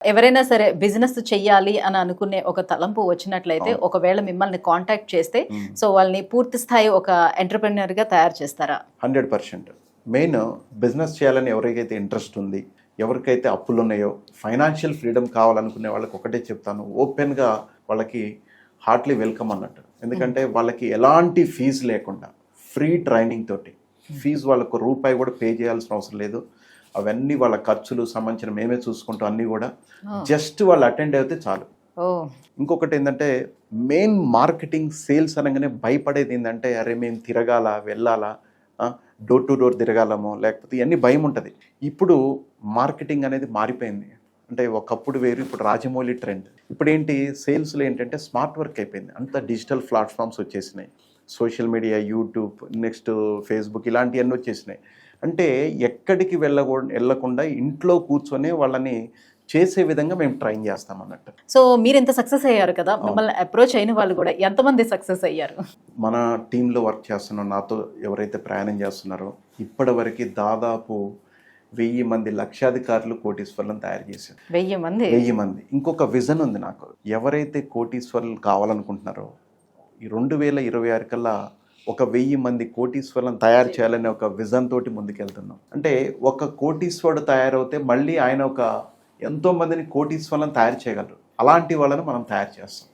ఎవరైనా సరే బిజినెస్ చెయ్యాలి అని అనుకునే ఒక తలంపు వచ్చినట్లయితే అవును. ఒకవేళ మిమ్మల్ని కాంటాక్ట్ చేస్తే మ్మ్. సో వాళ్ళని పూర్తి స్థాయి ఒక ఎంటర్‌ప్రెన్యూర్ గా తయారు చేస్తారా? 100%. మెయిన్ బిజినెస్ చేయాలని ఎవరికైతే ఇంట్రెస్ట్ ఉంది, ఎవరికైతే అప్పులు ఉన్నాయో, ఫైనాన్షియల్ ఫ్రీడమ్ కావాలనుకునే వాళ్ళకి ఒకటే చెప్తాను, ఓపెన్గా వాళ్ళకి హార్ట్లీ వెల్కమ్ అన్నట్టు. ఎందుకంటే వాళ్ళకి ఎలాంటి ఫీజు లేకుండా ఫ్రీ ట్రైనింగ్ తోటి, ఫీజు వాళ్ళకు రూపాయి కూడా పే చేయాల్సిన అవసరం లేదు. అవన్నీ వాళ్ళ ఖర్చులు సంబంధించిన మేమే చూసుకుంటాం అన్నీ కూడా. జస్ట్ వాళ్ళు అటెండ్ అయితే చాలు. ఓ ఇంకొకటి ఏంటంటే మెయిన్ మార్కెటింగ్ సేల్స్ అనగానే భయపడేది ఏంటంటే అరే మేము తిరగాల వెళ్ళాలా, డోర్ టు డోర్ తిరగాలమో లేకపోతే ఇవన్నీ భయం ఉంటుంది. ఇప్పుడు మార్కెటింగ్ అనేది మారిపోయింది. అంటే ఒకప్పుడు వేరు, ఇప్పుడు రాజమౌళి ట్రెండ్. ఇప్పుడు ఏంటి సేల్స్లో ఏంటంటే స్మార్ట్ వర్క్ అయిపోయింది. అంత డిజిటల్ ప్లాట్ఫామ్స్ వచ్చేసినాయి, social media, YouTube, next Facebook, ఇలాంటివన్నీ వచ్చేసినాయి. అంటే ఎక్కడికి వెళ్ళకుండా ఇంట్లో కూర్చొని వాళ్ళని చేసే విధంగా మేము ట్రైన్ చేస్తాం అన్నట్టు. సో మీరు ఇంత సక్సెస్ అయ్యారు కదా, మిమ్మల్ని అప్రోచ్ అయిన వాళ్ళు కూడా ఎంతమంది సక్సెస్ అయ్యారు? మన టీంలో వర్క్ చేస్తున్న నాతో ఎవరైతే ప్రయాణం చేస్తున్నారో ఇప్పటి వరకు దాదాపు 1000 మంది లక్షాధికారులు, కోటీశ్వర్లను తయారు చేశారు. 1000 మంది. ఇంకొక విజన్ ఉంది నాకు. ఎవరైతే కోటీశ్వర్లు కావాలనుకుంటున్నారో ఈ 2026 కల్లా ఒక 1000 మంది కోటీశ్వర్లను తయారు చేయాలనే ఒక విజన్ తోటి ముందుకెళ్తున్నాం. అంటే ఒక కోటీశ్వరుడు తయారవుతే మళ్ళీ ఆయన ఒక ఎంతో మందిని కోటీశ్వర్లను తయారు చేయగలరు. అలాంటి వాళ్ళని మనం తయారు చేస్తాం.